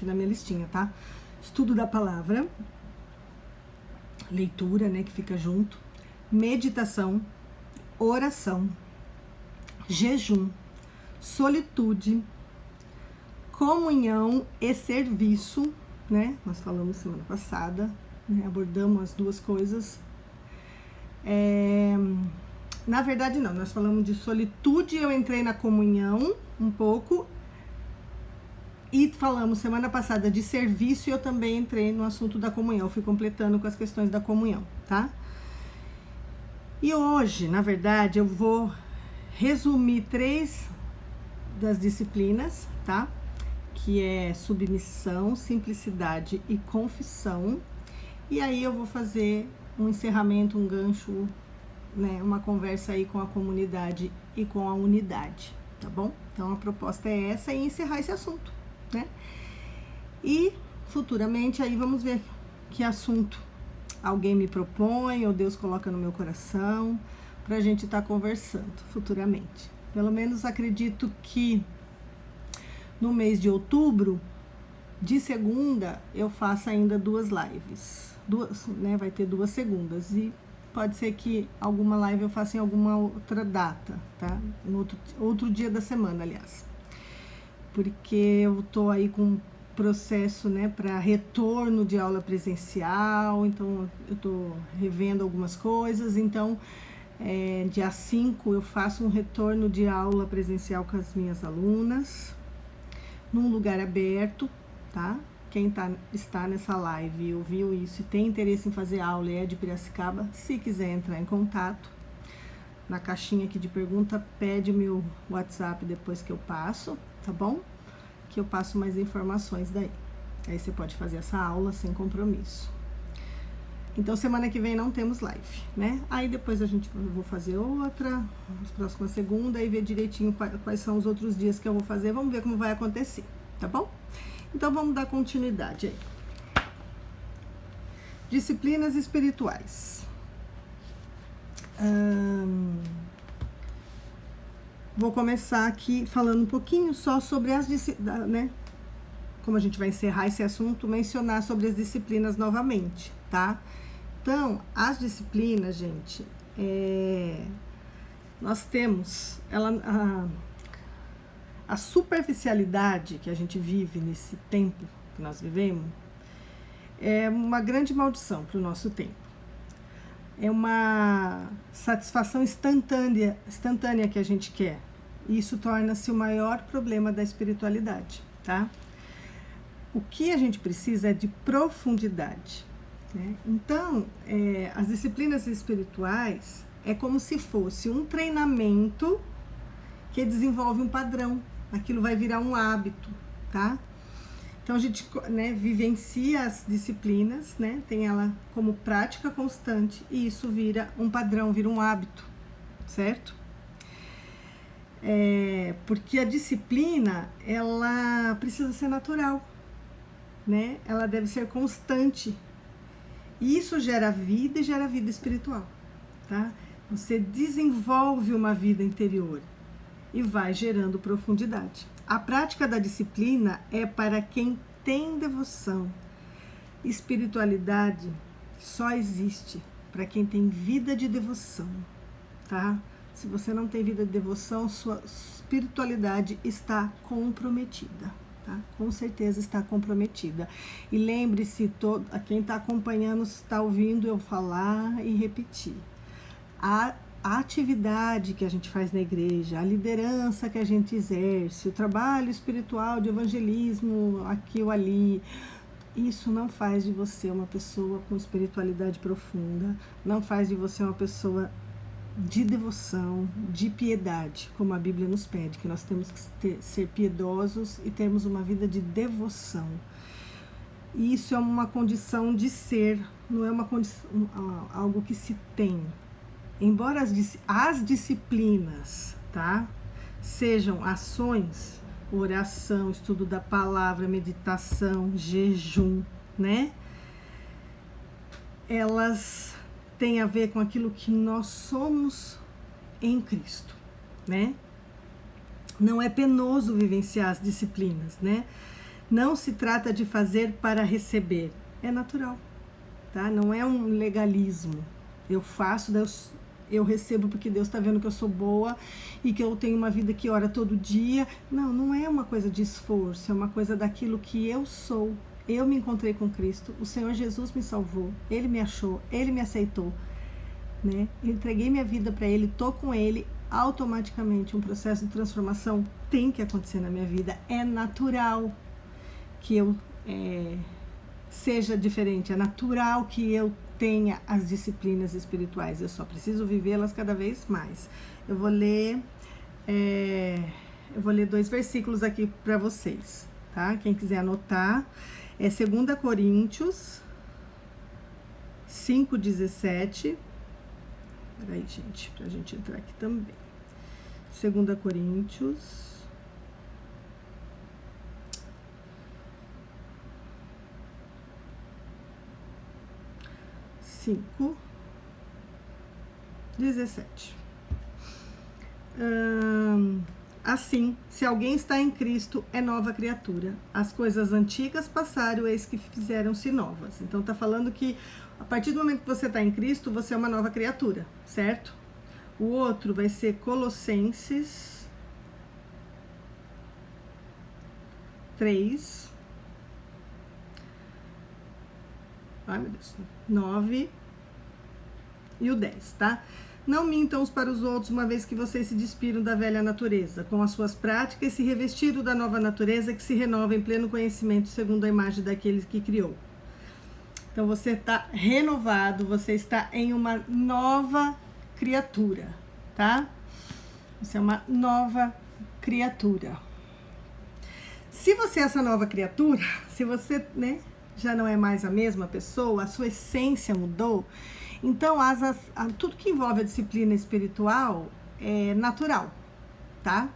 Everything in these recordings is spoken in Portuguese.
aqui na minha listinha, tá? Estudo da palavra, leitura, né, que fica junto, meditação, oração, jejum, solitude, comunhão e serviço, né? Nós falamos semana passada, né? Abordamos as duas coisas. Na verdade, não, nós falamos de solitude, eu entrei na comunhão um pouco, e falamos semana passada de serviço e eu também entrei no assunto da comunhão, eu fui completando com as questões da comunhão, tá? E hoje, na verdade, eu vou resumir 3 das disciplinas, tá? Que é submissão, simplicidade e confissão. E aí eu vou fazer um encerramento, um gancho, né? Uma conversa aí com a comunidade e com a unidade, tá bom? Então a proposta é essa e encerrar esse assunto, né? E futuramente aí vamos ver que assunto alguém me propõe ou Deus coloca no meu coração pra gente estar conversando futuramente. Pelo menos acredito que no mês de outubro, de segunda, eu faço ainda 2 lives. Né? Vai ter 2 segundas. E pode ser que alguma live eu faça em alguma outra data, tá? No outro dia da semana, aliás. Porque eu tô aí com um processo, né, para retorno de aula presencial. Então, eu tô revendo algumas coisas. Então, dia 5 eu faço um retorno de aula presencial com as minhas alunas, num lugar aberto, tá? Quem está nessa live e ouviu isso e tem interesse em fazer aula e é de Piracicaba, se quiser entrar em contato, na caixinha aqui de pergunta, pede meu WhatsApp depois que eu passo, tá bom? Que eu passo mais informações daí. Aí você pode fazer essa aula sem compromisso. Então, semana que vem não temos live, né? Aí depois eu vou fazer outra, na próxima segunda, e ver direitinho quais são os outros dias que eu vou fazer. Vamos ver como vai acontecer, tá bom? Então, vamos dar continuidade aí. Disciplinas espirituais. Vou começar aqui falando um pouquinho só sobre as disciplinas, né? Como a gente vai encerrar esse assunto, mencionar sobre as disciplinas novamente, tá? Então, as disciplinas, gente, nós temos a superficialidade que a gente vive nesse tempo que nós vivemos é uma grande maldição para o nosso tempo. É uma satisfação instantânea que a gente quer. E isso torna-se o maior problema da espiritualidade, tá? O que a gente precisa é de profundidade, né? Então, as disciplinas espirituais é como se fosse um treinamento que desenvolve um padrão. Aquilo vai virar um hábito, tá? Então, a gente, né, vivencia as disciplinas, né? Tem ela como prática constante e isso vira um padrão, vira um hábito, certo? Porque a disciplina, ela precisa ser natural, né? Ela deve ser constante. E isso gera vida e gera vida espiritual, tá? Você desenvolve uma vida interior e vai gerando profundidade. A prática da disciplina é para quem tem devoção. Espiritualidade só existe para quem tem vida de devoção, tá? Se você não tem vida de devoção, sua espiritualidade está comprometida. Tá? Com certeza está comprometida. E lembre-se, quem está acompanhando, está ouvindo eu falar e repetir. A atividade que a gente faz na igreja, a liderança que a gente exerce, o trabalho espiritual de evangelismo aqui ou ali, isso não faz de você uma pessoa com espiritualidade profunda, não faz de você uma pessoa de devoção, de piedade, como a Bíblia nos pede, que nós temos que ser piedosos e termos uma vida de devoção. E isso é uma condição de ser, não é uma condição, algo que se tem. Embora as disciplinas, tá, sejam ações, oração, estudo da palavra, meditação, jejum, né? Elas têm a ver com aquilo que nós somos em Cristo, né? Não é penoso vivenciar as disciplinas, né? Não se trata de fazer para receber, é natural, tá? Não é um legalismo. Eu faço, eu recebo porque Deus está vendo que eu sou boa e que eu tenho uma vida que ora todo dia. Não, não é uma coisa de esforço, é uma coisa daquilo que eu sou. Eu me encontrei com Cristo, o Senhor Jesus me salvou, Ele me achou, Ele me aceitou, né? Eu entreguei minha vida para Ele, tô com Ele, automaticamente um processo de transformação tem que acontecer na minha vida. É natural que eu seja diferente, é natural que eu tenha as disciplinas espirituais, eu só preciso vivê-las cada vez mais. Eu vou ler 2 versículos aqui para vocês, tá? Quem quiser anotar, é 2 Coríntios 5:17. Peraí, gente, pra gente entrar aqui também. 2 Coríntios 5:17. Assim, se alguém está em Cristo, é nova criatura. As coisas antigas passaram, eis que fizeram-se novas. Então, tá falando que a partir do momento que você está em Cristo, você é uma nova criatura, certo? O outro vai ser Colossenses 3. Ai, meu Deus. 9 e o 10, tá? Não mintam uns para os outros, uma vez que vocês se despiram da velha natureza, com as suas práticas, e se revestiram da nova natureza, que se renova em pleno conhecimento, segundo a imagem daquele que criou. Então, você está renovado, você está em uma nova criatura, tá? Você é uma nova criatura. Se você é essa nova criatura, se você, né, já não é mais a mesma pessoa, a sua essência mudou, então tudo que envolve a disciplina espiritual é natural, tá?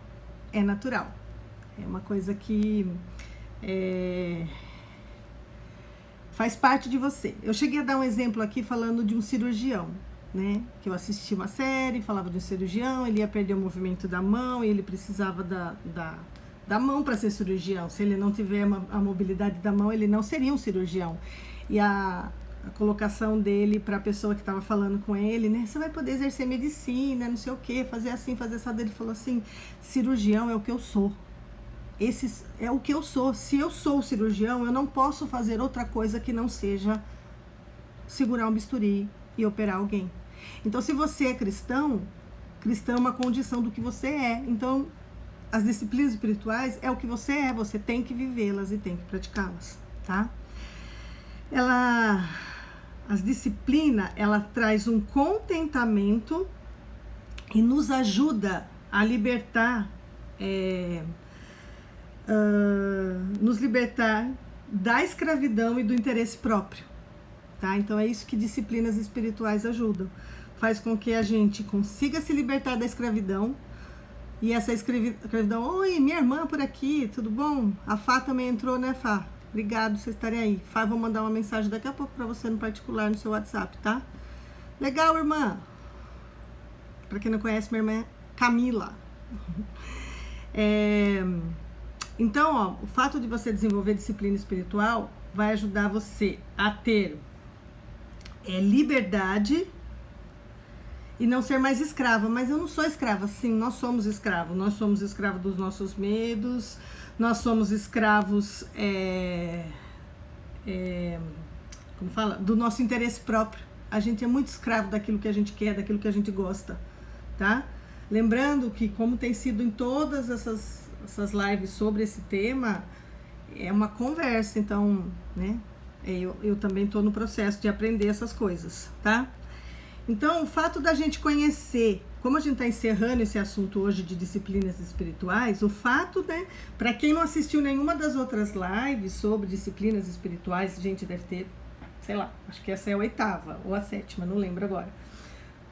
É natural. É uma coisa que faz parte de você. Eu cheguei a dar um exemplo aqui falando de um cirurgião, né? Que eu assisti uma série, falava de um cirurgião, ele ia perder o movimento da mão e ele precisava da mão para ser cirurgião. Se ele não tiver a mobilidade da mão, ele não seria um cirurgião. E a colocação dele para a pessoa que estava falando com ele, né? Você vai poder exercer medicina, não sei o que, fazer assim, fazer essa. Ele falou assim: cirurgião é o que eu sou. Esse é o que eu sou. Se eu sou cirurgião, eu não posso fazer outra coisa que não seja segurar um bisturi e operar alguém. Então, se você é cristão é uma condição do que você é. Então, as disciplinas espirituais é o que você é, você tem que vivê-las e tem que praticá-las, tá? As disciplinas, ela traz um contentamento e nos ajuda a libertar, nos libertar da escravidão e do interesse próprio, tá? Então é isso que disciplinas espirituais ajudam. Faz com que a gente consiga se libertar da escravidão. E essa escravidão, oi, minha irmã por aqui, tudo bom? A Fá também entrou, né, Fá? Obrigado por vocês estarem aí. Fá, vou mandar uma mensagem daqui a pouco para você no particular, no seu WhatsApp, tá? Legal, irmã. Para quem não conhece, minha irmã é Camila. Então, ó, o fato de você desenvolver disciplina espiritual vai ajudar você a ter liberdade e não ser mais escrava. Mas eu não sou escrava. Sim, nós somos escravos. Nós somos escravos dos nossos medos. Nós somos escravos, como fala? Do nosso interesse próprio. A gente é muito escravo daquilo que a gente quer, daquilo que a gente gosta, tá? Lembrando que, como tem sido em todas essas lives sobre esse tema, é uma conversa. Então, né? Eu também estou no processo de aprender essas coisas, tá? Então, o fato da gente conhecer, como a gente está encerrando esse assunto hoje de disciplinas espirituais, o fato, né, para quem não assistiu nenhuma das outras lives sobre disciplinas espirituais, a gente deve ter, sei lá, acho que essa é a 8ª ou a 7ª, não lembro agora.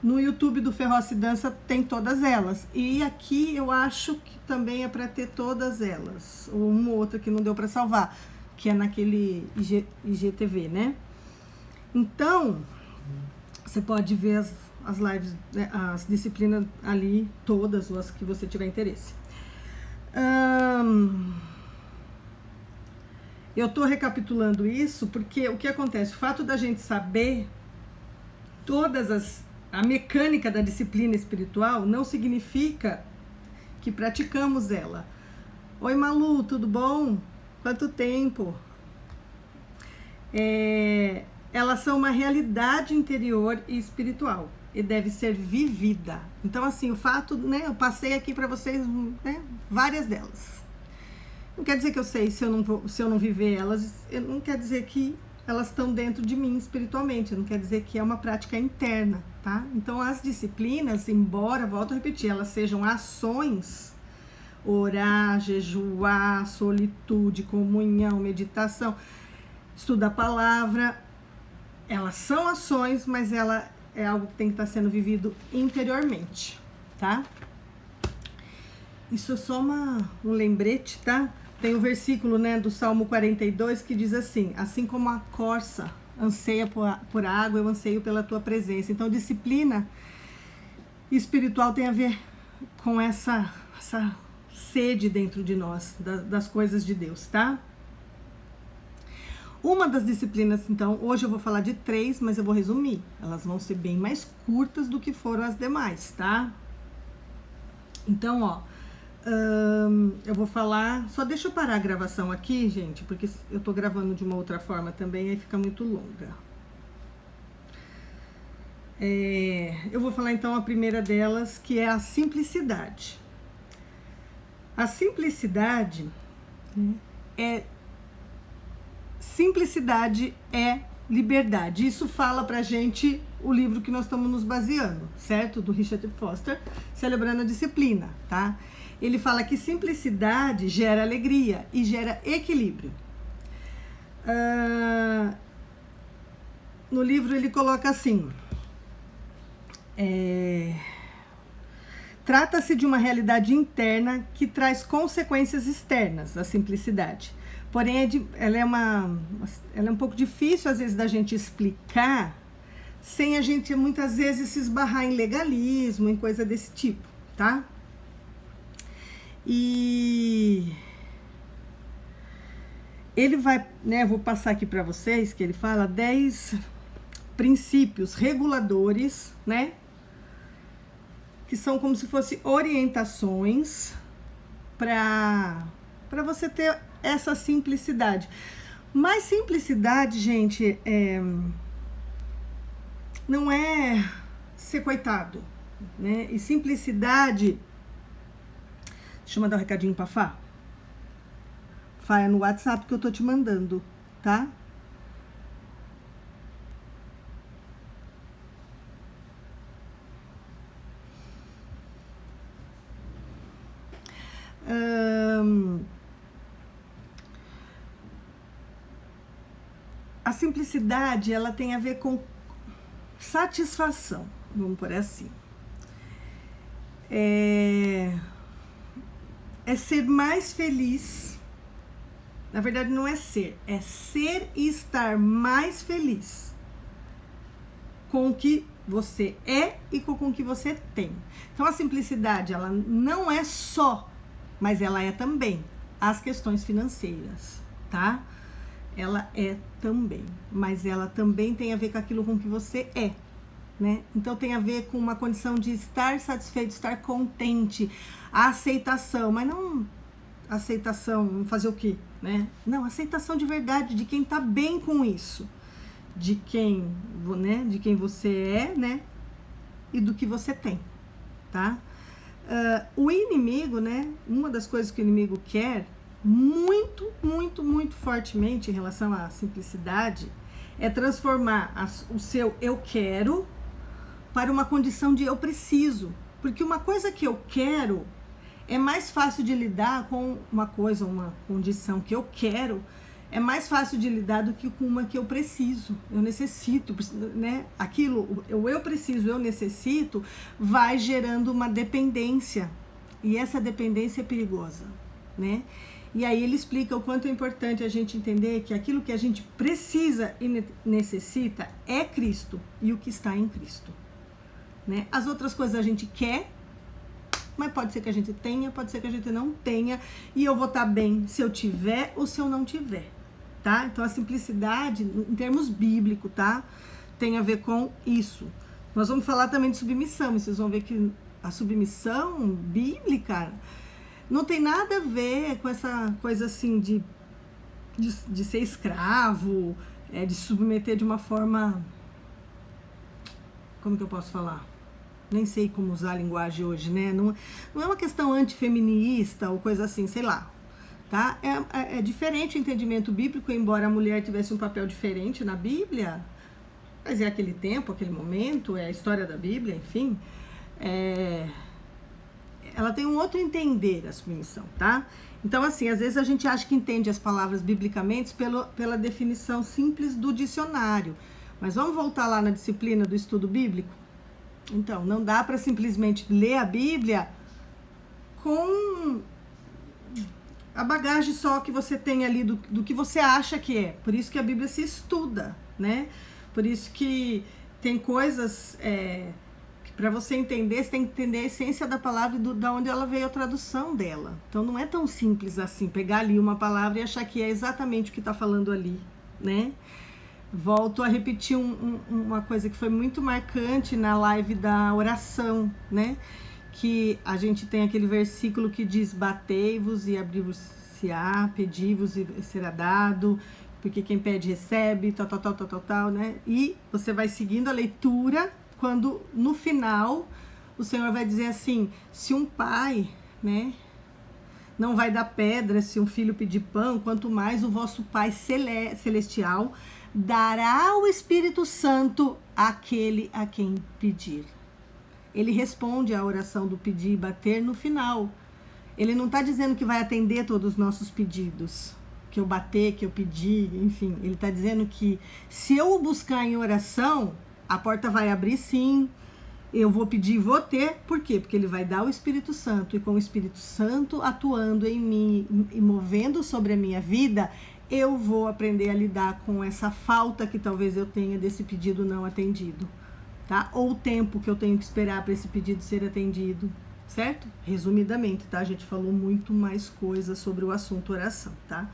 No YouTube do Ferroce Dança tem todas elas. E aqui eu acho que também é para ter todas elas. Ou uma ou outra que não deu para salvar, que é naquele IGTV, né? Então, você pode ver as lives, né, as disciplinas ali, todas, ou as que você tiver interesse. Eu tô recapitulando isso porque o que acontece? O fato da gente saber a mecânica da disciplina espiritual não significa que praticamos ela. Oi, Malu, tudo bom? Quanto tempo? Elas são uma realidade interior e espiritual e deve ser vivida. Então, assim, o fato, né, eu passei aqui para vocês, né, várias delas. Não quer dizer que eu sei se eu não viver elas, não quer dizer que elas estão dentro de mim espiritualmente, não quer dizer que é uma prática interna, tá? Então, as disciplinas, embora, volto a repetir, elas sejam ações, orar, jejuar, solitude, comunhão, meditação, estudar a palavra, elas são ações, mas ela é algo que tem que estar sendo vivido interiormente, tá? Isso é só um lembrete, tá? Tem o versículo, né, do Salmo 42 que diz assim como a corça anseia por água, eu anseio pela tua presença. Então, disciplina espiritual tem a ver com essa sede dentro de nós, das coisas de Deus, tá? Uma das disciplinas, então, hoje eu vou falar de 3, mas eu vou resumir. Elas vão ser bem mais curtas do que foram as demais, tá? Então, ó, eu vou falar... Só deixa eu parar a gravação aqui, gente, porque eu tô gravando de uma outra forma também, aí fica muito longa. Eu vou falar, então, a primeira delas, que é a simplicidade. A simplicidade Simplicidade é liberdade. Isso fala pra gente o livro que nós estamos nos baseando, certo? Do Richard Foster, Celebrando a Disciplina, tá? Ele fala que simplicidade gera alegria e gera equilíbrio. No livro ele coloca assim: trata-se de uma realidade interna que traz consequências externas, a simplicidade. Porém, ela é um pouco difícil, às vezes, da gente explicar, sem a gente, muitas vezes, se esbarrar em legalismo, em coisa desse tipo, tá? E ele vai, né, eu vou passar aqui para vocês, que ele fala 10 princípios reguladores, né? Que são como se fossem orientações para você ter essa simplicidade. Mas simplicidade, gente, não é ser coitado, né? E simplicidade... Deixa eu mandar um recadinho pra Fá. Fá, é no WhatsApp que eu tô te mandando, tá? A simplicidade, ela tem a ver com satisfação, vamos por assim. É ser mais feliz. Na verdade, não é ser e estar mais feliz com o que você é e com o que você tem. Então, a simplicidade, ela não é só, mas ela é também as questões financeiras, tá? Ela é também, mas ela também tem a ver com aquilo com que você é, né? Então tem a ver com uma condição de estar satisfeito, estar contente, a aceitação, mas não aceitação, fazer o quê, né? Não, aceitação de verdade, de quem tá bem com isso, de quem, né? De quem você é, né? E do que você tem, tá? O inimigo, né? Uma das coisas que o inimigo quer muito, muito, muito fortemente em relação à simplicidade é transformar o seu eu quero para uma condição de eu preciso. Porque uma coisa que eu quero é mais fácil de lidar com uma coisa, uma condição que eu quero, é mais fácil de lidar do que com uma que eu preciso, eu necessito, né? Aquilo, eu preciso, eu necessito, vai gerando uma dependência. E essa dependência é perigosa, né? E aí ele explica o quanto é importante a gente entender que aquilo que a gente precisa e necessita é Cristo e o que está em Cristo, né? As outras coisas a gente quer, mas pode ser que a gente tenha, pode ser que a gente não tenha, e eu vou estar bem se eu tiver ou se eu não tiver, tá? Então a simplicidade, em termos bíblicos, tá? Tem a ver com isso. Nós vamos falar também de submissão, e vocês vão ver que a submissão bíblica não tem nada a ver com essa coisa assim de ser escravo, de submeter de uma forma... Como que eu posso falar? Nem sei como usar a linguagem hoje, né? Não é uma questão antifeminista ou coisa assim, sei lá. Tá? É diferente o entendimento bíblico, embora a mulher tivesse um papel diferente na Bíblia, mas é aquele tempo, aquele momento, é a história da Bíblia, enfim. Ela tem um outro entender a submissão, tá? Então, assim, às vezes a gente acha que entende as palavras biblicamente pela definição simples do dicionário. Mas vamos voltar lá na disciplina do estudo bíblico? Então, não dá para simplesmente ler a Bíblia com a bagagem só que você tem ali do que você acha que é. Por isso que a Bíblia se estuda, né? Por isso que tem coisas que para você entender, você tem que entender a essência da palavra e da onde ela veio a tradução dela. Então não é tão simples assim, pegar ali uma palavra e achar que é exatamente o que está falando ali, né? Volto a repetir uma coisa que foi muito marcante na live da oração, né? Que a gente tem aquele versículo que diz: batei-vos e abri-vos-se-á, pedi-vos e será dado, porque quem pede recebe, tal, né? E você vai seguindo a leitura, quando no final o Senhor vai dizer assim: se um pai, né, não vai dar pedra se um filho pedir pão, quanto mais o vosso Pai celestial dará o Espírito Santo àquele a quem pedir. Ele responde à oração do pedir e bater no final. Ele não está dizendo que vai atender todos os nossos pedidos, que eu bater, que eu pedir, enfim. Ele está dizendo que se eu o buscar em oração, a porta vai abrir sim, eu vou pedir e vou ter. Por quê? Porque ele vai dar o Espírito Santo, e com o Espírito Santo atuando em mim e movendo sobre a minha vida, eu vou aprender a lidar com essa falta que talvez eu tenha desse pedido não atendido, tá? Ou o tempo que eu tenho que esperar para esse pedido ser atendido, certo? Resumidamente, tá? A gente falou muito mais coisas sobre o assunto oração, tá?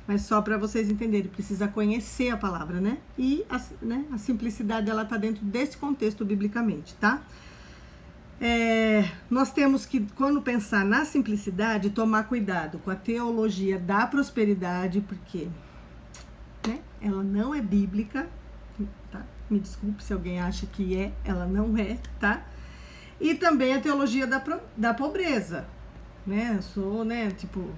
Mas só para vocês entenderem, precisa conhecer a palavra, né? E a simplicidade, ela tá dentro desse contexto biblicamente, tá? Nós temos que, quando pensar na simplicidade, tomar cuidado com a teologia da prosperidade, porque, né, ela não é bíblica, tá? Me desculpe se alguém acha que ela não é, tá? E também a teologia da pobreza, né? Eu sou, né, tipo,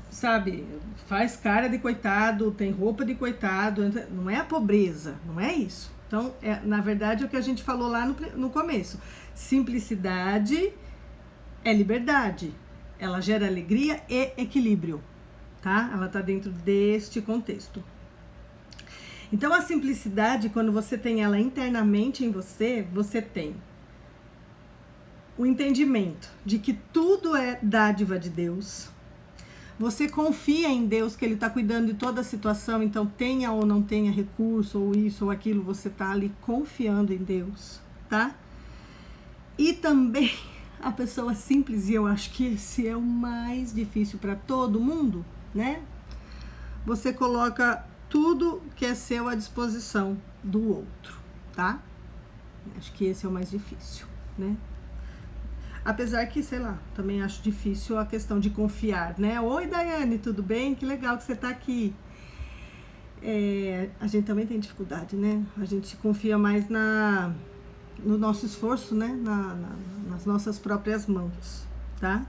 sabe, faz cara de coitado, tem roupa de coitado, não é a pobreza, não é isso. Então, na verdade, é o que a gente falou lá no começo. Simplicidade é liberdade. Ela gera alegria e equilíbrio, tá? Ela tá dentro deste contexto. Então, a simplicidade, quando você tem ela internamente em você, você tem o entendimento de que tudo é dádiva de Deus. Você confia em Deus, que Ele está cuidando de toda a situação, então tenha ou não tenha recurso, ou isso ou aquilo, você está ali confiando em Deus, tá? E também a pessoa simples, e eu acho que esse é o mais difícil para todo mundo, né? Você coloca tudo que é seu à disposição do outro, tá? Acho que esse é o mais difícil, né? Apesar que, sei lá, também acho difícil a questão de confiar, né? Oi, Daiane, tudo bem? Que legal que você tá aqui. A gente também tem dificuldade, né? A gente confia mais no nosso esforço, né? Nas nossas próprias mãos, tá?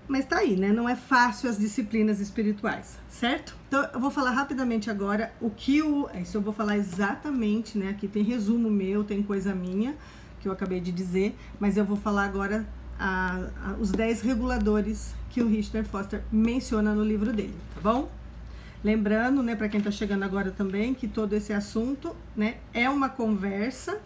Mas tá aí, né? Não é fácil as disciplinas espirituais, certo? Então, eu vou falar rapidamente agora isso eu vou falar exatamente, né? Aqui tem resumo meu, tem coisa minha, que eu acabei de dizer, mas eu vou falar agora os 10 reguladores que o Richard Foster menciona no livro dele, tá bom? Lembrando, né, para quem tá chegando agora também, que todo esse assunto, né, é uma conversa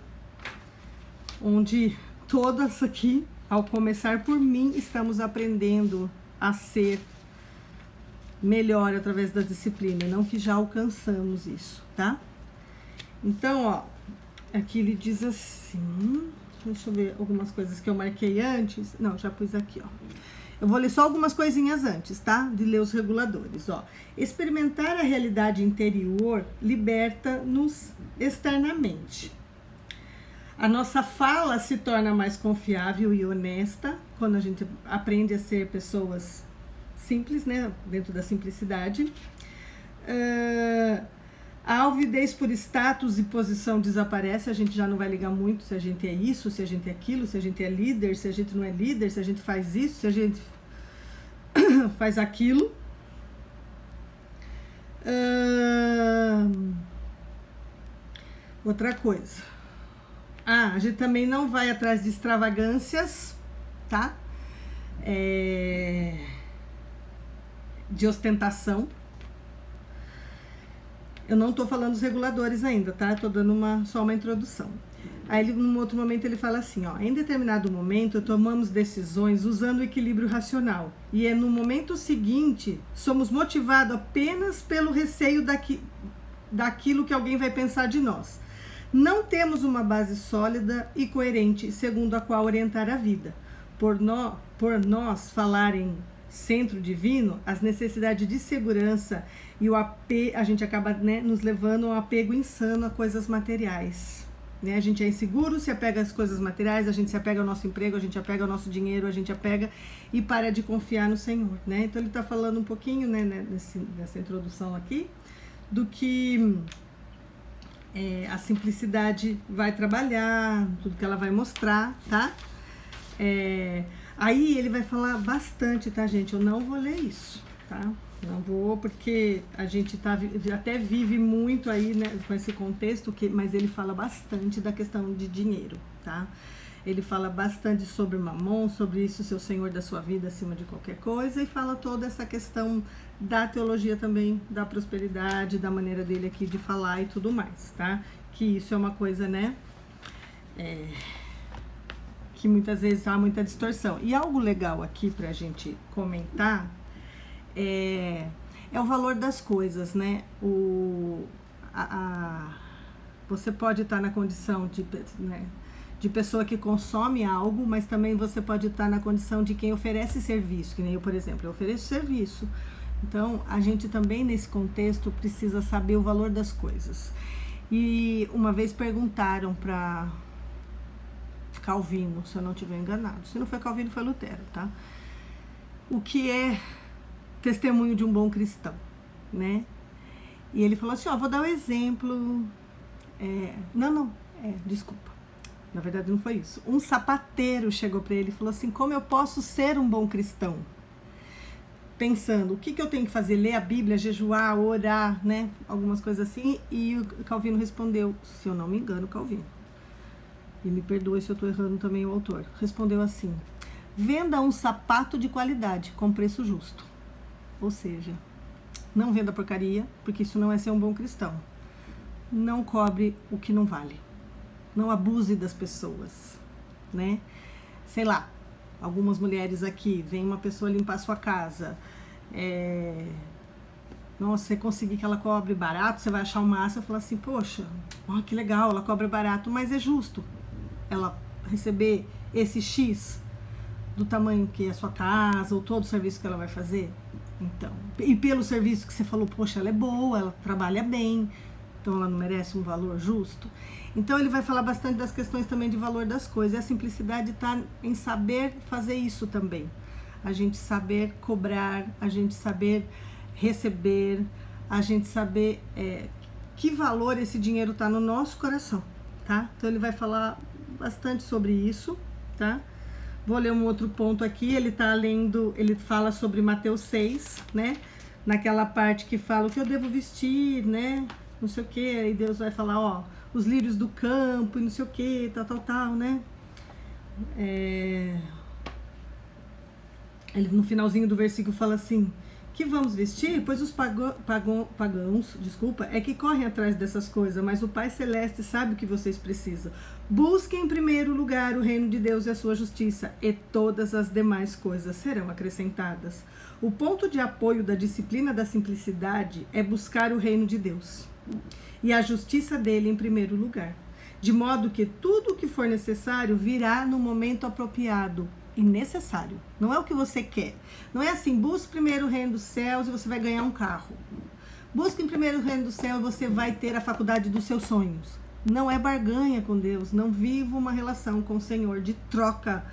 onde todas aqui, ao começar por mim, estamos aprendendo a ser melhor através da disciplina, não que já alcançamos isso, tá? Então, ó, aqui ele diz assim, deixa eu ver algumas coisas que eu marquei antes. Não, já pus aqui, ó. Eu vou ler só algumas coisinhas antes, tá? De ler os reguladores, ó. Experimentar a realidade interior liberta-nos externamente. A nossa fala se torna mais confiável e honesta quando a gente aprende a ser pessoas simples, né? Dentro da simplicidade. A alvidez por status e posição desaparece, a gente já não vai ligar muito se a gente é isso, se a gente é aquilo, se a gente é líder, se a gente não é líder, se a gente faz isso, se a gente faz aquilo. Outra coisa. A gente também não vai atrás de extravagâncias, tá? De ostentação. Eu não tô falando dos reguladores ainda, tá? Tô dando só uma introdução. Aí, num outro momento, ele fala assim, ó. Em determinado momento, tomamos decisões usando o equilíbrio racional. E no momento seguinte, somos motivados apenas pelo receio daquilo que alguém vai pensar de nós. Não temos uma base sólida e coerente, segundo a qual orientar a vida. Por nós falar em centro divino, as necessidades de segurança e a gente acaba, né, nos levando a um apego insano a coisas materiais. Né? A gente é inseguro, se apega às coisas materiais, a gente se apega ao nosso emprego, a gente apega ao nosso dinheiro, a gente apega e para de confiar no Senhor. Né? Então ele está falando um pouquinho, né, nessa introdução aqui, do que a simplicidade vai trabalhar, tudo que ela vai mostrar, tá? Aí ele vai falar bastante, tá, gente? Eu não vou ler isso, tá? Não vou, porque a gente até vive muito aí, né, com esse contexto, mas ele fala bastante da questão de dinheiro, tá? Ele fala bastante sobre Mamon, sobre isso, ser o senhor da sua vida acima de qualquer coisa, e fala toda essa questão da teologia também, da prosperidade, da maneira dele aqui de falar e tudo mais, tá? Que isso é uma coisa, né, que muitas vezes há muita distorção. E algo legal aqui pra gente comentar é o valor das coisas, né? Você pode estar na condição de pessoa que consome algo, mas também você pode estar na condição de quem oferece serviço, que nem eu, por exemplo, eu ofereço serviço. Então, a gente também, nesse contexto, precisa saber o valor das coisas. E uma vez perguntaram para Calvino, se eu não estiver enganado, se não foi Calvino, foi Lutero, tá? O que é testemunho de um bom cristão, né? E ele falou assim, ó, vou dar um exemplo. Desculpa. Na verdade, não foi isso. Um sapateiro chegou para ele e falou assim, como eu posso ser um bom cristão? Pensando, o que eu tenho que fazer? Ler a Bíblia, jejuar, orar, né? Algumas coisas assim. E o Calvino respondeu, se eu não me engano, Calvino. E me perdoe se eu estou errando também o autor. Respondeu assim, venda um sapato de qualidade, com preço justo. Ou seja, não venda porcaria, porque isso não é ser um bom cristão. Não cobre o que não vale. Não abuse das pessoas, né? Sei lá, algumas mulheres aqui, vem uma pessoa limpar a sua casa. Nossa, você conseguir que ela cobre barato, você vai achar o máximo e falar assim, poxa, que legal, ela cobra barato, mas é justo ela receber esse X do tamanho que é a sua casa, ou todo o serviço que ela vai fazer. Então, e pelo serviço que você falou, poxa, ela é boa, ela trabalha bem, então ela não merece um valor justo. Então ele vai falar bastante das questões também de valor das coisas, e a simplicidade está em saber fazer isso também. A gente saber cobrar, a gente saber receber, a gente saber que valor esse dinheiro está no nosso coração, tá? Então ele vai falar bastante sobre isso, tá? Vou ler um outro ponto aqui, ele fala sobre Mateus 6, né? Naquela parte que fala o que eu devo vestir, né? Não sei o que, aí Deus vai falar, ó, os lírios do campo, e não sei o que, tal, né? Ele no finalzinho do versículo fala assim, que vamos vestir? Pois os pagãos, é que correm atrás dessas coisas, mas o Pai Celeste sabe o que vocês precisam. Busquem em primeiro lugar o reino de Deus e a sua justiça, e todas as demais coisas serão acrescentadas. O ponto de apoio da disciplina da simplicidade é buscar o reino de Deus e a justiça dele em primeiro lugar, de modo que tudo o que for necessário virá no momento apropriado, e necessário. Não é o que você quer. Não é assim, busque primeiro o reino dos céus e você vai ganhar um carro. Busque em primeiro o reino do céu e você vai ter a faculdade dos seus sonhos. Não é barganha com Deus. Não viva uma relação com o Senhor de troca.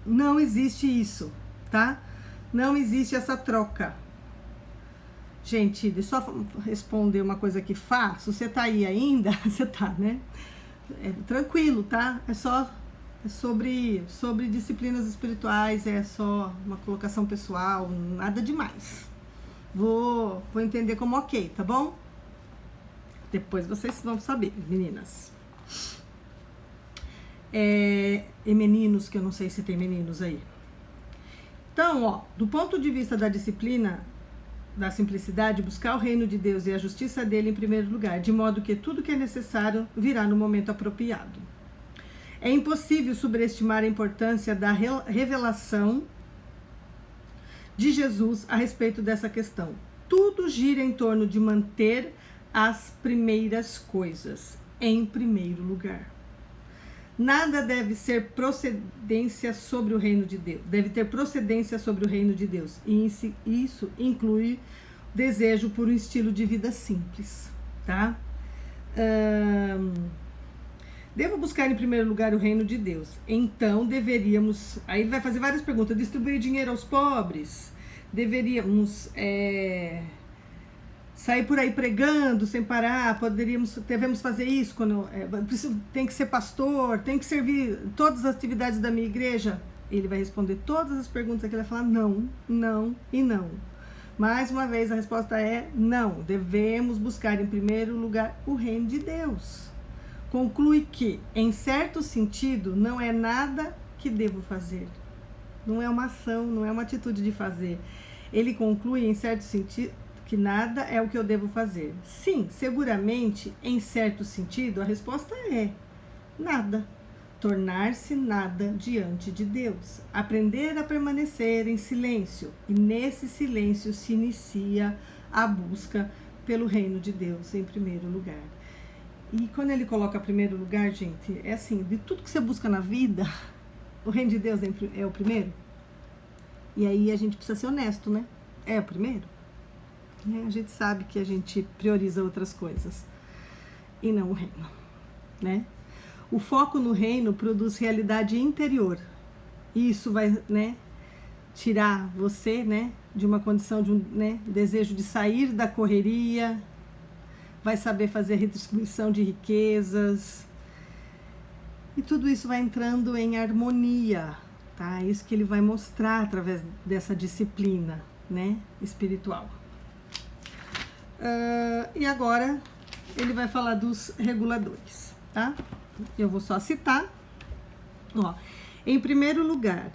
Não existe isso, tá? Não existe essa troca. Gente, deixa eu só responder uma coisa aqui. Fá, se você tá aí ainda, você tá, né? Tranquilo, tá? É sobre disciplinas espirituais, é só uma colocação pessoal, nada demais. Vou entender como ok, tá bom? Depois vocês vão saber, meninas. E meninos, que eu não sei se tem meninos aí. Então, ó, do ponto de vista da disciplina, da simplicidade, buscar o reino de Deus e a justiça dele em primeiro lugar, de modo que tudo que é necessário virá no momento apropriado. É impossível subestimar a importância da revelação de Jesus a respeito dessa questão. Tudo gira em torno de manter as primeiras coisas em primeiro lugar. Nada deve ser procedência sobre o reino de Deus. Deve ter procedência sobre o reino de Deus. E isso inclui o desejo por um estilo de vida simples, tá? Devo buscar em primeiro lugar o reino de Deus. Então deveríamos... Aí ele vai fazer várias perguntas. Distribuir dinheiro aos pobres? Deveríamos... sair por aí pregando sem parar, devemos fazer isso quando tem que ser pastor, tem que servir todas as atividades da minha igreja. Ele vai responder todas as perguntas aqui, ele vai falar não, não e não. Mais uma vez a resposta é não, devemos buscar em primeiro lugar o reino de Deus. Conclui que, em certo sentido, não é nada que devo fazer. Não é uma ação, não é uma atitude de fazer. Ele conclui, em certo sentido, que nada é o que eu devo fazer. Sim, seguramente, em certo sentido, a resposta é nada. Tornar-se nada diante de Deus. Aprender a permanecer em silêncio. E nesse silêncio se inicia a busca pelo reino de Deus em primeiro lugar. E quando ele coloca primeiro lugar, gente, é assim, de tudo que você busca na vida, o reino de Deus é o primeiro. E aí a gente precisa ser honesto, né? É o primeiro. A gente sabe que a gente prioriza outras coisas e não o reino, né? O foco no reino produz realidade interior. E isso vai, né, tirar você, né, de uma condição de desejo de sair da correria, vai saber fazer redistribuição de riquezas. E tudo isso vai entrando em harmonia, tá? Isso que ele vai mostrar através dessa disciplina, né, espiritual. E agora ele vai falar dos reguladores, tá? Eu vou só citar. Ó, em primeiro lugar,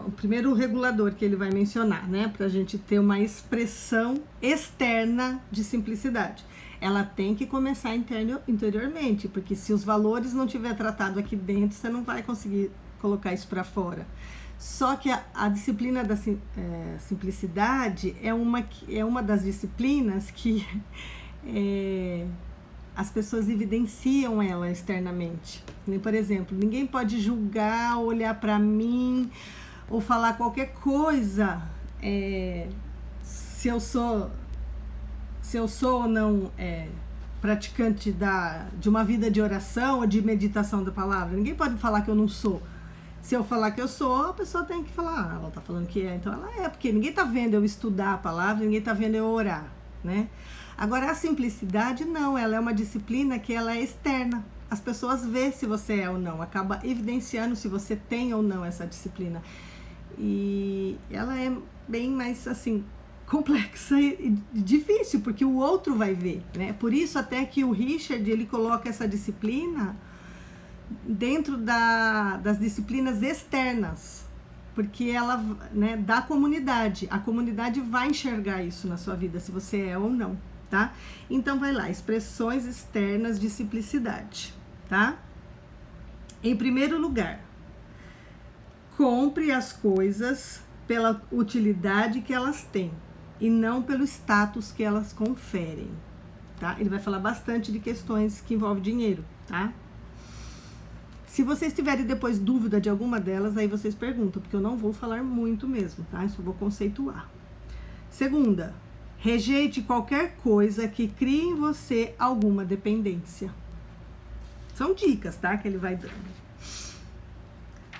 o primeiro regulador que ele vai mencionar, né, pra gente ter uma expressão externa de simplicidade. Ela tem que começar interiormente, porque se os valores não tiver tratado aqui dentro, você não vai conseguir colocar isso para fora. Só que a disciplina da simplicidade é uma das disciplinas que as pessoas evidenciam ela externamente. Por exemplo, ninguém pode julgar, olhar para mim ou falar qualquer coisa se eu sou ou não praticante de uma vida de oração ou de meditação da palavra. Ninguém pode falar que eu não sou. Se eu falar que eu sou, a pessoa tem que falar, ela tá falando que é, então ela é, porque ninguém tá vendo eu estudar a palavra, ninguém tá vendo eu orar, né? Agora, a simplicidade, não, ela é uma disciplina que ela é externa. As pessoas veem se você é ou não, acaba evidenciando se você tem ou não essa disciplina. E ela é bem mais, assim, complexa e difícil, porque o outro vai ver, né? Por isso até que o Richard, ele coloca essa disciplina dentro das disciplinas externas, porque ela, né, da comunidade, a comunidade vai enxergar isso na sua vida, se você é ou não, tá? Então vai lá, expressões externas de simplicidade, tá? Em primeiro lugar, compre as coisas pela utilidade que elas têm e não pelo status que elas conferem, tá? Ele vai falar bastante de questões que envolvem dinheiro, tá? Se vocês tiverem depois dúvida de alguma delas, aí vocês perguntam, porque eu não vou falar muito mesmo, tá? Eu só vou conceituar. Segunda, rejeite qualquer coisa que crie em você alguma dependência. São dicas, tá? Que ele vai dando.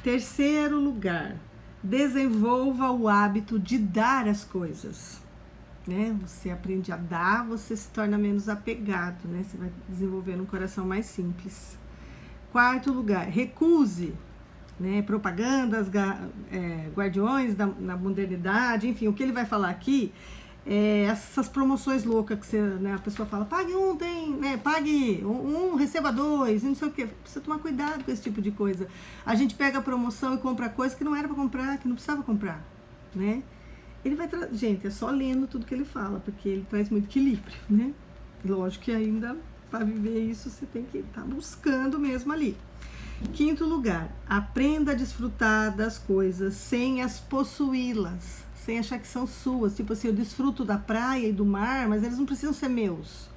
Terceiro lugar, desenvolva o hábito de dar as coisas. Né? Você aprende a dar, você se torna menos apegado, né? Você vai desenvolvendo um coração mais simples. Quarto lugar, recuse, né? Propagandas, guardiões da modernidade, enfim, o que ele vai falar aqui é essas promoções loucas que você, né, a pessoa fala, pague um, pague um, receba dois, não sei o que. Precisa tomar cuidado com esse tipo de coisa. A gente pega a promoção e compra coisa que não era para comprar, que não precisava comprar, né? Ele vai trazer, gente, é só lendo tudo que ele fala, porque ele traz muito equilíbrio, né? Lógico que ainda para viver isso você tem que estar buscando mesmo ali. Quinto lugar, aprenda a desfrutar das coisas sem as possuí-las, sem achar que são suas. Tipo assim, eu desfruto da praia e do mar, mas eles não precisam ser meus,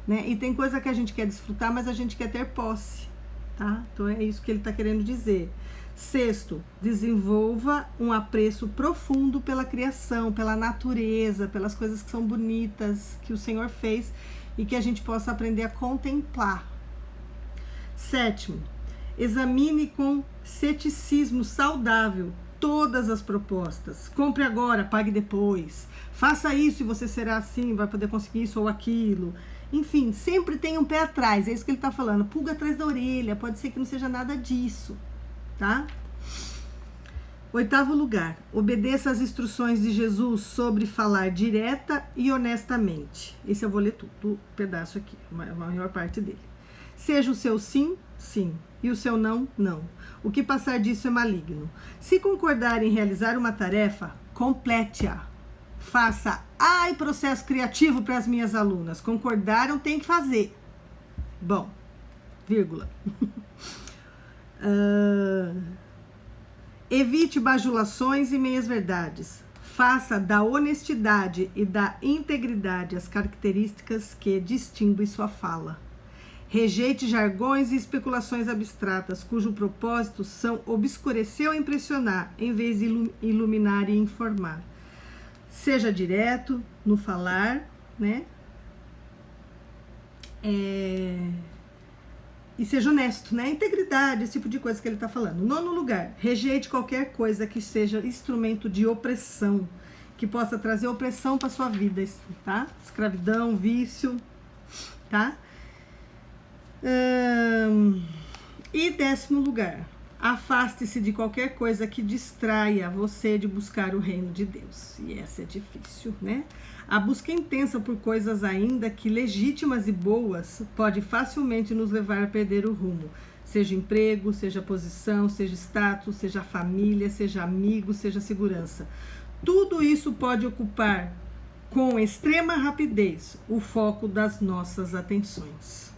né? E tem coisa que a gente quer desfrutar, mas a gente quer ter posse, tá? Então é isso que ele está querendo dizer. Sexto, desenvolva um apreço profundo pela criação, pela natureza, pelas coisas que são bonitas, que o Senhor fez e que a gente possa aprender a contemplar. Sétimo, examine com ceticismo saudável todas as propostas. Compre agora, pague depois. Faça isso e você será assim, vai poder conseguir isso ou aquilo. Enfim, sempre tem um pé atrás, é isso que ele está falando. Pulga atrás da orelha, pode ser que não seja nada disso. Tá? Oitavo lugar, obedeça às instruções de Jesus sobre falar direta e honestamente. Esse eu vou ler tudo, o pedaço aqui, a maior parte dele. Seja o seu sim, sim, e o seu não, não. O que passar disso é maligno. Se concordar em realizar uma tarefa, complete-a. Faça, processo criativo para as minhas alunas. Concordaram, tem que fazer. Bom, vírgula. Evite bajulações e meias-verdades. Faça da honestidade e da integridade as características que distinguem sua fala. Rejeite jargões e especulações abstratas, cujo propósito são obscurecer ou impressionar, em vez de iluminar e informar. Seja direto no falar, né? E seja honesto, né? Integridade, esse tipo de coisa que ele está falando. Nono lugar, rejeite qualquer coisa que seja instrumento de opressão, que possa trazer opressão para sua vida, tá? Escravidão, vício, tá? E décimo lugar, afaste-se de qualquer coisa que distraia você de buscar o reino de Deus. E essa é difícil, né? A busca intensa por coisas ainda que legítimas e boas pode facilmente nos levar a perder o rumo. Seja emprego, seja posição, seja status, seja família, seja amigo, seja segurança. Tudo isso pode ocupar com extrema rapidez o foco das nossas atenções.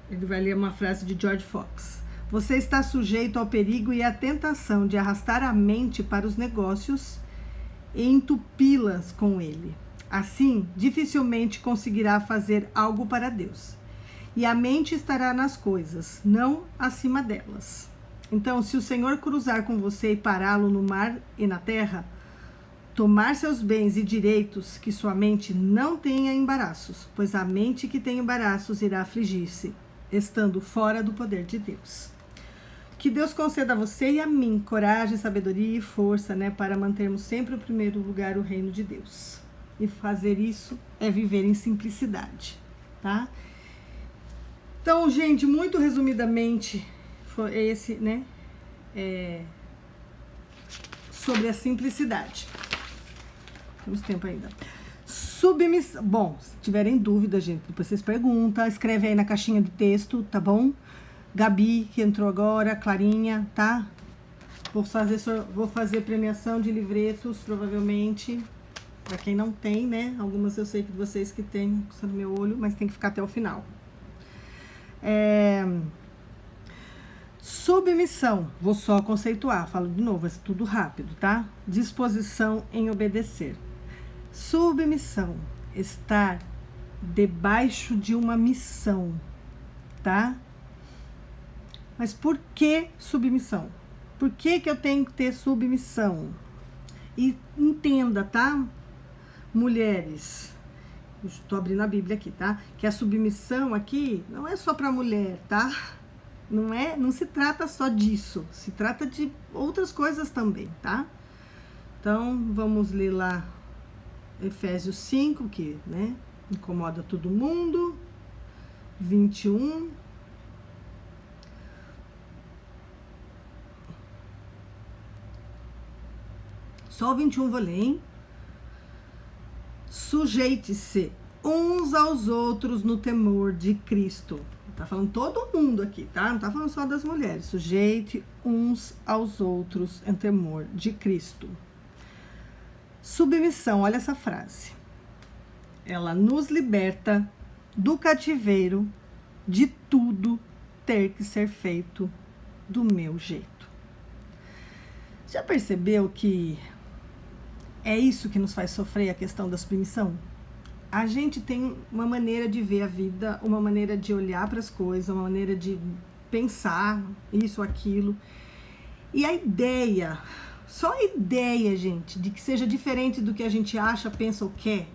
Ele vai ler uma frase de George Fox. Você está sujeito ao perigo e à tentação de arrastar a mente para os negócios e entupi-las com ele. Assim, dificilmente conseguirá fazer algo para Deus. E a mente estará nas coisas, não acima delas. Então, se o Senhor cruzar com você e pará-lo no mar e na terra, tomar seus bens e direitos, que sua mente não tenha embaraços, pois a mente que tem embaraços irá afligir-se, estando fora do poder de Deus. Que Deus conceda a você e a mim coragem, sabedoria e força, né, para mantermos sempre em primeiro lugar o reino de Deus. E fazer isso é viver em simplicidade, tá? Então, gente, muito resumidamente, foi esse, né, sobre a simplicidade. Temos tempo ainda. Submissão. Bom, se tiverem dúvida, gente, depois vocês perguntam, escreve aí na caixinha de texto, tá bom? Gabi, que entrou agora, Clarinha, tá? Vou fazer premiação de livretos, provavelmente, para quem não tem, né? Algumas eu sei que vocês que têm, está no meu olho, mas tem que ficar até o final. Submissão, vou só conceituar, falo de novo, é tudo rápido, tá? Disposição em obedecer. Submissão, estar debaixo de uma missão, tá? Mas por que submissão? Por que eu tenho que ter submissão? E entenda, tá? Mulheres, estou abrindo a Bíblia aqui, tá? Que a submissão aqui não é só para mulher, tá? Não se trata só disso, se trata de outras coisas também, tá? Então, vamos ler lá Efésios 5, que, né, incomoda todo mundo, 21. Só o 21 vou ler, hein? Sujeite-se uns aos outros no temor de Cristo. Tá falando todo mundo aqui, tá? Não tá falando só das mulheres. Sujeite uns aos outros em temor de Cristo. Submissão, olha essa frase. Ela nos liberta do cativeiro de tudo ter que ser feito do meu jeito. Já percebeu que é isso que nos faz sofrer, a questão da submissão? A gente tem uma maneira de ver a vida, uma maneira de olhar para as coisas, uma maneira de pensar isso, aquilo. E a ideia, só a ideia, gente, de que seja diferente do que a gente acha, pensa ou quer,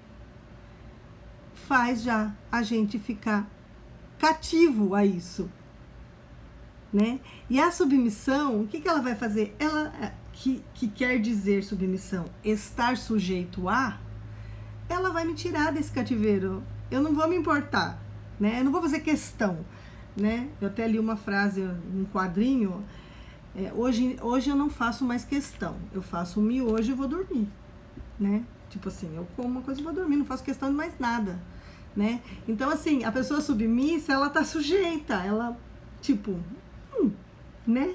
faz já a gente ficar cativo a isso, né? E a submissão, o que ela vai fazer? Ela, que quer dizer submissão, estar sujeito a, ela vai me tirar desse cativeiro. Eu não vou me importar, né? Eu não vou fazer questão, né? Eu até li uma frase, um quadrinho, hoje eu não faço mais questão, eu faço um miojo e vou dormir, né? Tipo assim, eu como uma coisa e vou dormir, não faço questão de mais nada, né? Então, assim, a pessoa submissa, ela tá sujeita, ela, tipo, né?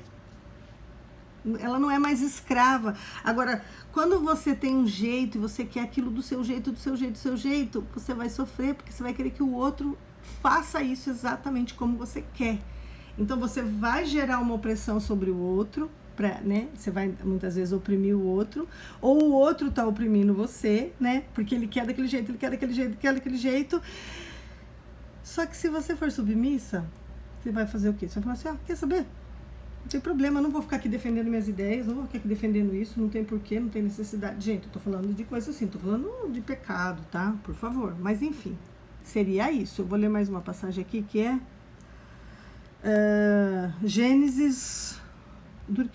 Ela não é mais escrava. Agora, quando você tem um jeito e você quer aquilo do seu jeito, você vai sofrer, porque você vai querer que o outro faça isso exatamente como você quer. Então, você vai gerar uma opressão sobre o outro, né? Você vai, muitas vezes, oprimir o outro, ou o outro tá oprimindo você, né? Porque ele quer daquele jeito, ele quer daquele jeito, ele quer daquele jeito. Só que se você for submissa, você vai fazer o quê? Você vai falar assim, quer saber? Não tem problema, eu não vou ficar aqui defendendo minhas ideias, não vou ficar aqui defendendo isso, não tem porquê, não tem necessidade. Gente, eu tô falando de coisa assim, tô falando de pecado, tá? Por favor. Mas enfim, seria isso. Eu vou ler mais uma passagem aqui que é Gênesis.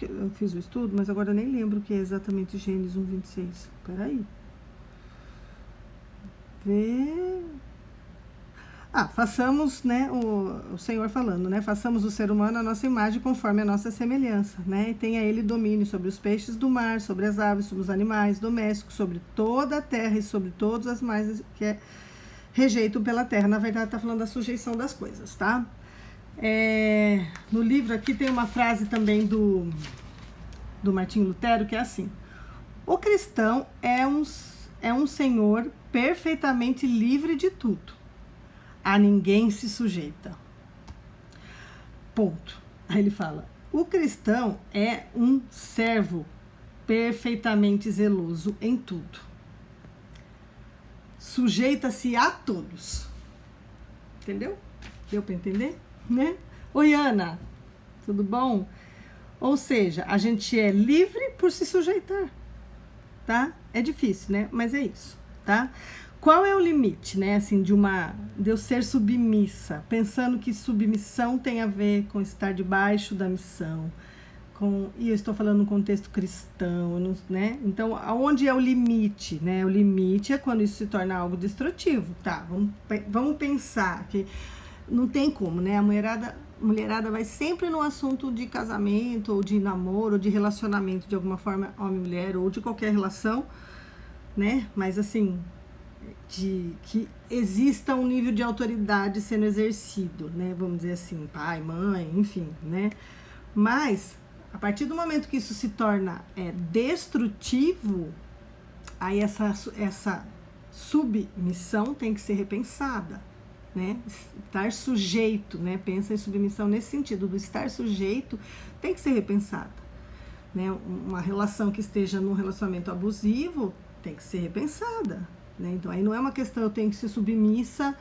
Eu fiz o estudo, mas agora eu nem lembro o que é exatamente Gênesis 1:26. Peraí. Façamos, né, o Senhor falando, né, façamos o ser humano a nossa imagem conforme a nossa semelhança, né, e tenha ele domínio sobre os peixes do mar, sobre as aves, sobre os animais domésticos, sobre toda a terra e sobre todas as mais que rejeitam pela terra. Na verdade, está falando da sujeição das coisas, tá? No livro aqui tem uma frase também do Martinho Lutero, que é assim: o cristão é um senhor perfeitamente livre de tudo. A ninguém se sujeita. Ponto. Aí ele fala: o cristão é um servo perfeitamente zeloso em tudo. Sujeita-se a todos. Entendeu? Deu para entender? Né? Oi, Ana. Tudo bom? Ou seja, a gente é livre por se sujeitar. Tá? É difícil, né? Mas é isso, tá? Qual é o limite, né, assim, de eu ser submissa, pensando que submissão tem a ver com estar debaixo da missão, e eu estou falando no contexto cristão, né? Então, aonde é o limite, né? O limite é quando isso se torna algo destrutivo, tá? Vamos pensar que não tem como, né? A mulherada vai sempre no assunto de casamento, ou de namoro, ou de relacionamento, de alguma forma, homem-mulher, ou de qualquer relação, né? Mas, assim, que exista um nível de autoridade sendo exercido, né? Vamos dizer assim, pai, mãe, enfim, né? Mas, a partir do momento que isso se torna destrutivo, aí essa submissão tem que ser repensada, né? Estar sujeito, né? Pensa em submissão nesse sentido, do estar sujeito tem que ser repensada, né? Uma relação que esteja num relacionamento abusivo tem que ser repensada, né? Então, aí não é uma questão, eu tenho que ser submissa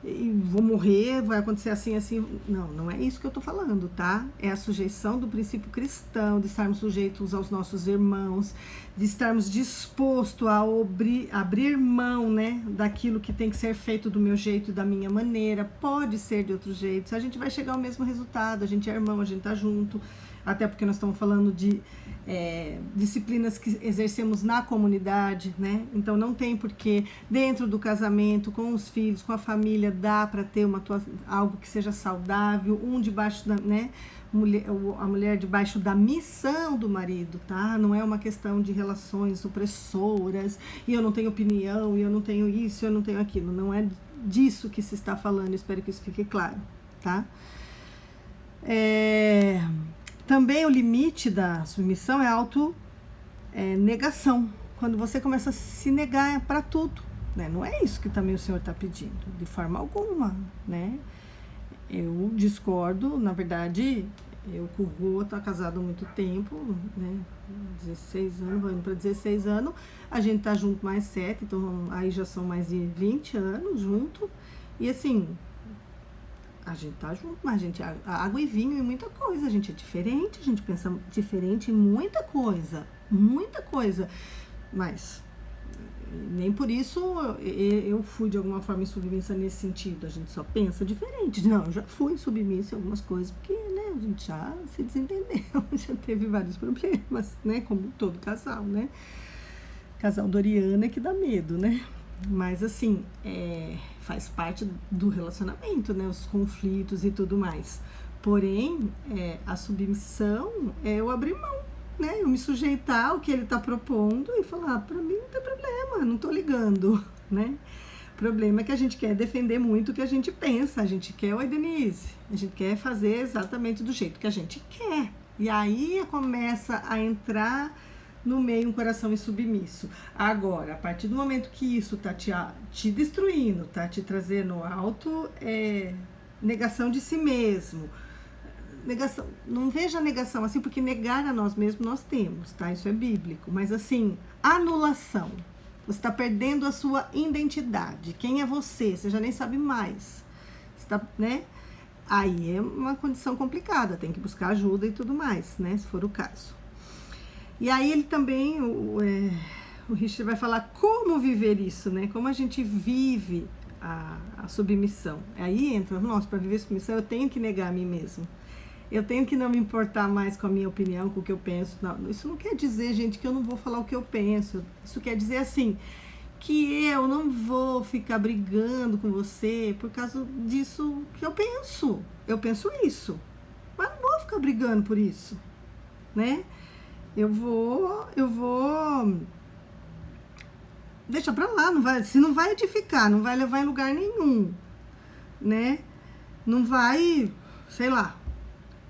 e vou morrer, vai acontecer assim, assim. Não, não é isso que eu tô falando, tá? É a sujeição do princípio cristão, de estarmos sujeitos aos nossos irmãos, de estarmos dispostos a abrir mão, né, daquilo que tem que ser feito do meu jeito e da minha maneira. Pode ser de outro jeito, a gente vai chegar ao mesmo resultado, a gente é irmão, a gente tá junto, até porque nós estamos falando de disciplinas que exercemos na comunidade, né? Então não tem porquê dentro do casamento, com os filhos, com a família, dá para ter algo que seja saudável, debaixo da, né? A mulher debaixo da missão do marido, tá? Não é uma questão de relações opressoras, e eu não tenho opinião, e eu não tenho isso, eu não tenho aquilo. Não é disso que se está falando, espero que isso fique claro, tá? Também o limite da submissão é a autonegação. Quando você começa a se negar para tudo, né? Não é isso que também o Senhor está pedindo, de forma alguma, né? Eu discordo, na verdade, eu com o Rô tô casado há muito tempo, né? 16 anos, vou indo para 16 anos, a gente tá junto mais 7, então aí já são mais de 20 anos junto, e assim, a gente tá junto, mas a gente, água e vinho e muita coisa, a gente é diferente, a gente pensa diferente em muita coisa, mas nem por isso eu fui de alguma forma submissa nesse sentido, a gente só pensa diferente. Não, eu já fui submissa em algumas coisas, porque, né, a gente já se desentendeu, já teve vários problemas, né, como todo casal, né, casal Doriana que dá medo, né, mas assim, faz parte do relacionamento, né, os conflitos e tudo mais, porém, a submissão é eu abrir mão, né, eu me sujeitar ao que ele está propondo e falar, para mim não tem problema, não estou ligando, né? O problema é que a gente quer defender muito o que a gente pensa, a gente quer, Denise, a gente quer fazer exatamente do jeito que a gente quer. E aí começa a entrar no meio um coração insubmisso. Agora, a partir do momento que isso tá te destruindo, tá te trazendo negação de si mesmo, negação, não veja negação assim, porque negar a nós mesmos nós temos, tá? Isso é bíblico, mas assim, anulação. Você está perdendo a sua identidade. Quem é você? Você já nem sabe mais. Você tá, né? Aí é uma condição complicada, tem que buscar ajuda e tudo mais, né? Se for o caso. E aí ele também, o Richard vai falar como viver isso, né? Como a gente vive a submissão. Aí entra, nossa, para viver submissão eu tenho que negar a mim mesmo. Eu tenho que não me importar mais com a minha opinião, com o que eu penso. Não, isso não quer dizer, gente, que eu não vou falar o que eu penso. Isso quer dizer, assim, que eu não vou ficar brigando com você por causa disso que eu penso. Eu penso isso, mas não vou ficar brigando por isso, né? Eu vou deixa pra lá, se não vai edificar, não vai levar em lugar nenhum, né? Não vai, sei lá.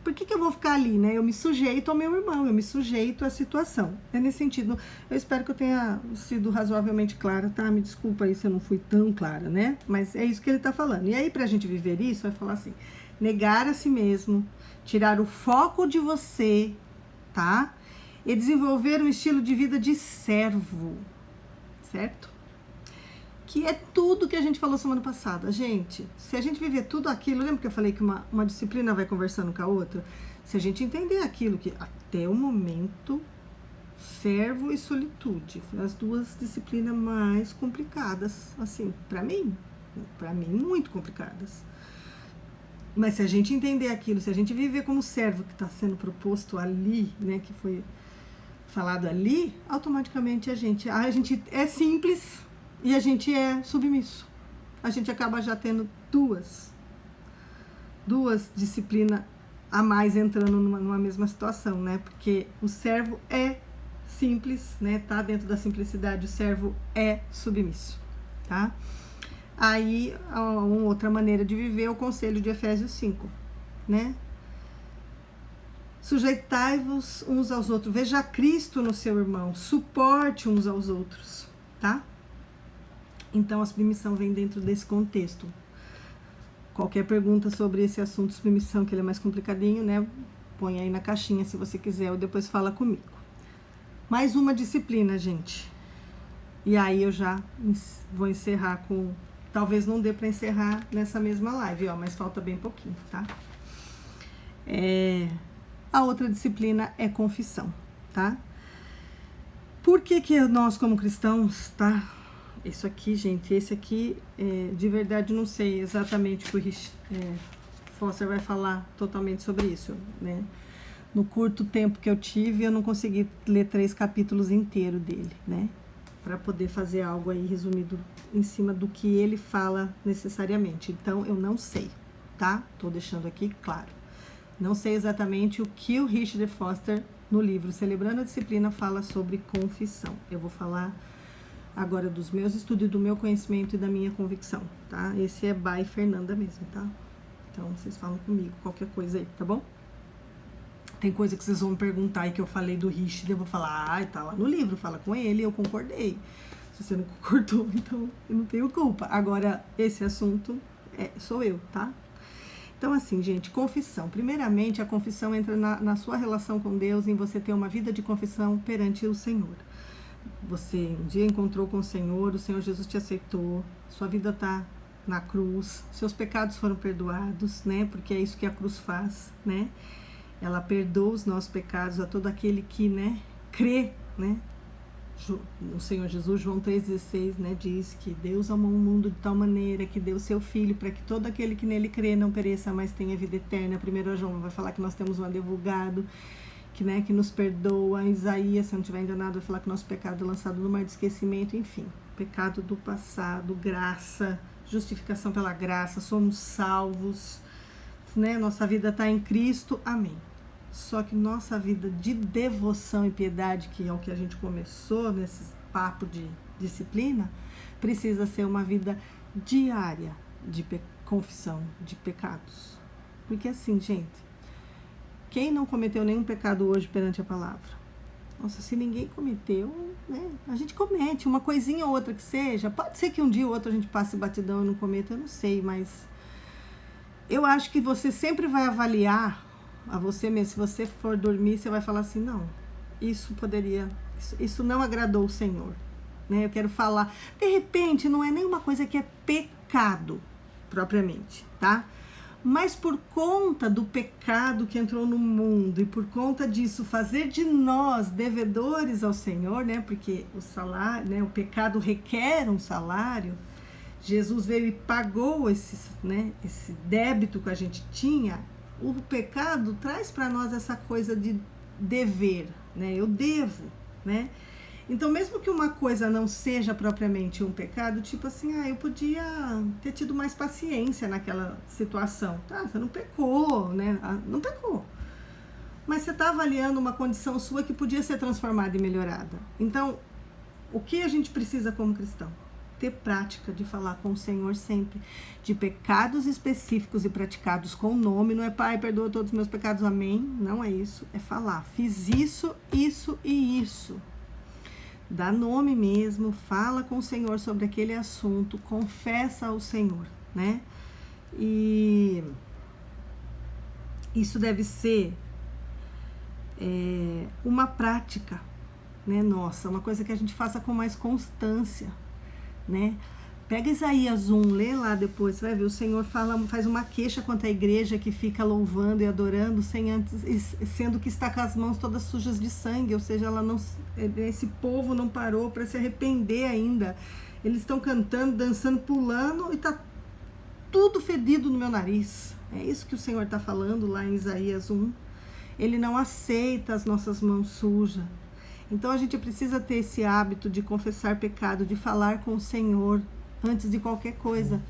Por que eu vou ficar ali, né? Eu me sujeito ao meu irmão, eu me sujeito à situação. É nesse sentido. Eu espero que eu tenha sido razoavelmente clara, tá? Me desculpa aí se eu não fui tão clara, né? Mas é isso que ele tá falando. E aí, pra gente viver isso, vai falar assim, negar a si mesmo, tirar o foco de você, tá? E desenvolver um estilo de vida de servo, certo? Que é tudo que a gente falou semana passada. Gente, se a gente viver tudo aquilo, lembra que eu falei que uma disciplina vai conversando com a outra? Se a gente entender aquilo que até o momento, servo e solitude, foram as duas disciplinas mais complicadas, assim, pra mim muito complicadas. Mas se a gente entender aquilo, se a gente viver como servo que está sendo proposto ali, né, que foi falado ali, automaticamente a gente é simples e a gente é submisso. A gente acaba já tendo duas disciplinas a mais entrando numa mesma situação, né? Porque o servo é simples, né? Tá dentro da simplicidade, o servo é submisso, tá? Aí, uma outra maneira de viver é o conselho de Efésios 5, né? Sujeitai-vos uns aos outros, veja Cristo no seu irmão, suporte uns aos outros, tá? Então, a submissão vem dentro desse contexto. Qualquer pergunta sobre esse assunto de submissão, que ele é mais complicadinho, né? Põe aí na caixinha se você quiser, ou depois fala comigo. Mais uma disciplina, gente. E aí eu já vou encerrar com talvez não dê para encerrar nessa mesma live, ó, mas falta bem pouquinho, tá? A outra disciplina é confissão, tá? Por que nós, como cristãos, tá? Isso aqui, gente, esse aqui, de verdade, não sei exatamente o que o Rich Foster vai falar totalmente sobre isso, né? No curto tempo que eu tive, eu não consegui ler 3 capítulos inteiros dele, né? Para poder fazer algo aí resumido em cima do que ele fala necessariamente. Então, eu não sei, tá? Tô deixando aqui claro. Não sei exatamente o que o Richard Foster, no livro Celebrando a Disciplina, fala sobre confissão. Eu vou falar agora dos meus estudos, do meu conhecimento e da minha convicção, tá? Esse é by Fernanda mesmo, tá? Então, vocês falam comigo, qualquer coisa aí, tá bom? Tem coisa que vocês vão me perguntar e que eu falei do Richard, eu vou falar, tá lá no livro, fala com ele, eu concordei. Se você não concordou, então eu não tenho culpa. Agora, esse assunto sou eu, tá? Então, assim, gente, confissão. Primeiramente, a confissão entra na sua relação com Deus, em você ter uma vida de confissão perante o Senhor. Você um dia encontrou com o Senhor Jesus te aceitou, sua vida tá na cruz, seus pecados foram perdoados, né? Porque é isso que a cruz faz, né? Ela perdoa os nossos pecados a todo aquele que, né, crê, né? O Senhor Jesus, João 3,16, né, diz que Deus amou o mundo de tal maneira que deu seu Filho para que todo aquele que nele crê não pereça, mas tenha vida eterna. 1 João vai falar que nós temos um advogado que, né, que nos perdoa. Isaías, se eu não estiver enganado, vai falar que nosso pecado é lançado no mar de esquecimento. Enfim, pecado do passado, graça, justificação pela graça, somos salvos, né? Nossa vida está em Cristo, amém. Só que nossa vida de devoção e piedade, que é o que a gente começou nesse papo de disciplina, precisa ser uma vida diária de confissão de pecados. Porque assim, gente, quem não cometeu nenhum pecado hoje perante a palavra? Nossa, se ninguém cometeu, né? A gente comete uma coisinha ou outra que seja. Pode ser que um dia ou outro a gente passe batidão e não cometa, eu não sei, mas eu acho que você sempre vai avaliar a você mesmo. Se você for dormir, você vai falar assim, não, isso não agradou o Senhor, né? Eu quero falar, de repente, não é nenhuma coisa que é pecado, propriamente, tá? Mas por conta do pecado que entrou no mundo e por conta disso fazer de nós devedores ao Senhor, né? Porque o salário, né? O pecado requer um salário. Jesus veio e pagou esse débito que a gente tinha. O pecado traz para nós essa coisa de dever, né? Eu devo, né? Então, mesmo que uma coisa não seja propriamente um pecado, tipo assim, eu podia ter tido mais paciência naquela situação. Tá, você não pecou, né? Não pecou. Mas você está avaliando uma condição sua que podia ser transformada e melhorada. Então, o que a gente precisa como cristão? Ter prática de falar com o Senhor sempre, de pecados específicos e praticados com nome. Não é, Pai, perdoa todos os meus pecados, amém. Não é isso, é falar, fiz isso, isso e isso. Dá nome mesmo, fala com o Senhor sobre aquele assunto, confessa ao Senhor, né? E isso deve ser uma prática, né, nossa, uma coisa que a gente faça com mais constância, né? Pega Isaías 1, lê lá depois, você vai ver, o Senhor faz uma queixa contra a igreja que fica louvando e adorando, sendo que está com as mãos todas sujas de sangue, ou seja, esse povo não parou para se arrepender ainda. Eles estão cantando, dançando, pulando e está tudo fedido no meu nariz. É isso que o Senhor está falando lá em Isaías 1. Ele não aceita as nossas mãos sujas. Então a gente precisa ter esse hábito de confessar pecado, de falar com o Senhor antes de qualquer coisa.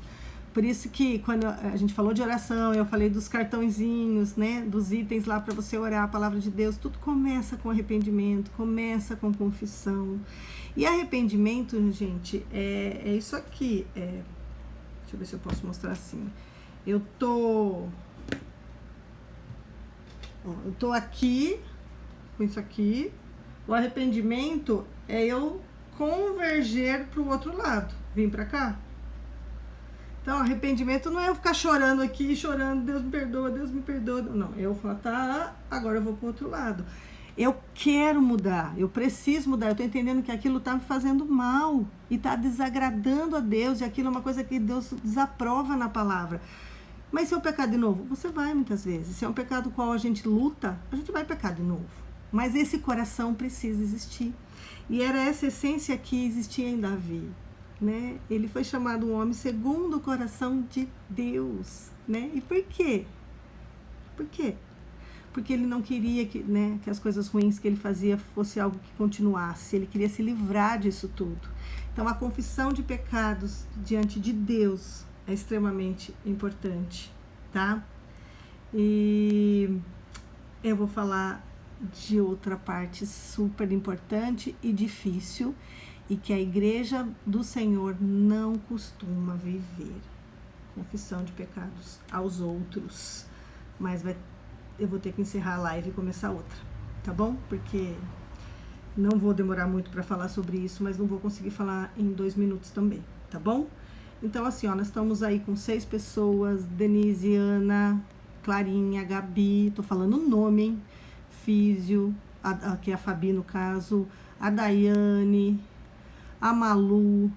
Por isso que quando a gente falou de oração, eu falei dos cartõezinhos, né, dos itens lá para você orar a palavra de Deus, tudo começa com arrependimento, começa com confissão. E arrependimento, gente, é isso aqui. Deixa eu ver se eu posso mostrar assim. Eu tô aqui com isso aqui. O arrependimento é eu converger para o outro lado, vir para cá. Então, arrependimento não é eu ficar chorando aqui, chorando, Deus me perdoa, Deus me perdoa. Não, eu falo, tá, agora eu vou para o outro lado. Eu quero mudar, eu preciso mudar, eu estou entendendo que aquilo está me fazendo mal e está desagradando a Deus, e aquilo é uma coisa que Deus desaprova na palavra. Mas se eu pecar de novo, você vai muitas vezes. Se é um pecado com o qual a gente luta, a gente vai pecar de novo. Mas esse coração precisa existir. E era essa essência que existia em Davi, né? Ele foi chamado um homem segundo o coração de Deus, né? E por quê? Por quê? Porque ele não queria que, né, que as coisas ruins que ele fazia fosse algo que continuasse. Ele queria se livrar disso tudo. Então, a confissão de pecados diante de Deus é extremamente importante, tá? E eu vou falar de outra parte super importante e difícil, e que a igreja do Senhor não costuma viver. Confissão de pecados aos outros. Mas eu vou ter que encerrar a live e começar outra, tá bom? Porque não vou demorar muito para falar sobre isso, mas não vou conseguir falar em 2 minutos também, tá bom? Então, assim, ó, nós estamos aí com 6 pessoas: Denise, Ana, Clarinha, Gabi, tô falando o nome, hein? Físio, que é a Fabi no caso, a Daiane, a Malu,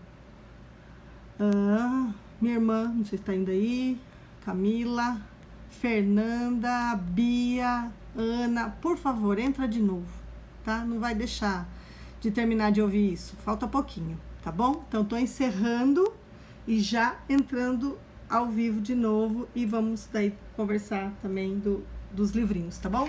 minha irmã, não sei se tá indo aí, Camila, Fernanda, Bia, Ana. Por favor, entra de novo, tá? Não vai deixar de terminar de ouvir isso, falta pouquinho, tá bom? Então, tô encerrando e já entrando ao vivo de novo, e vamos daí conversar também dos livrinhos, tá bom?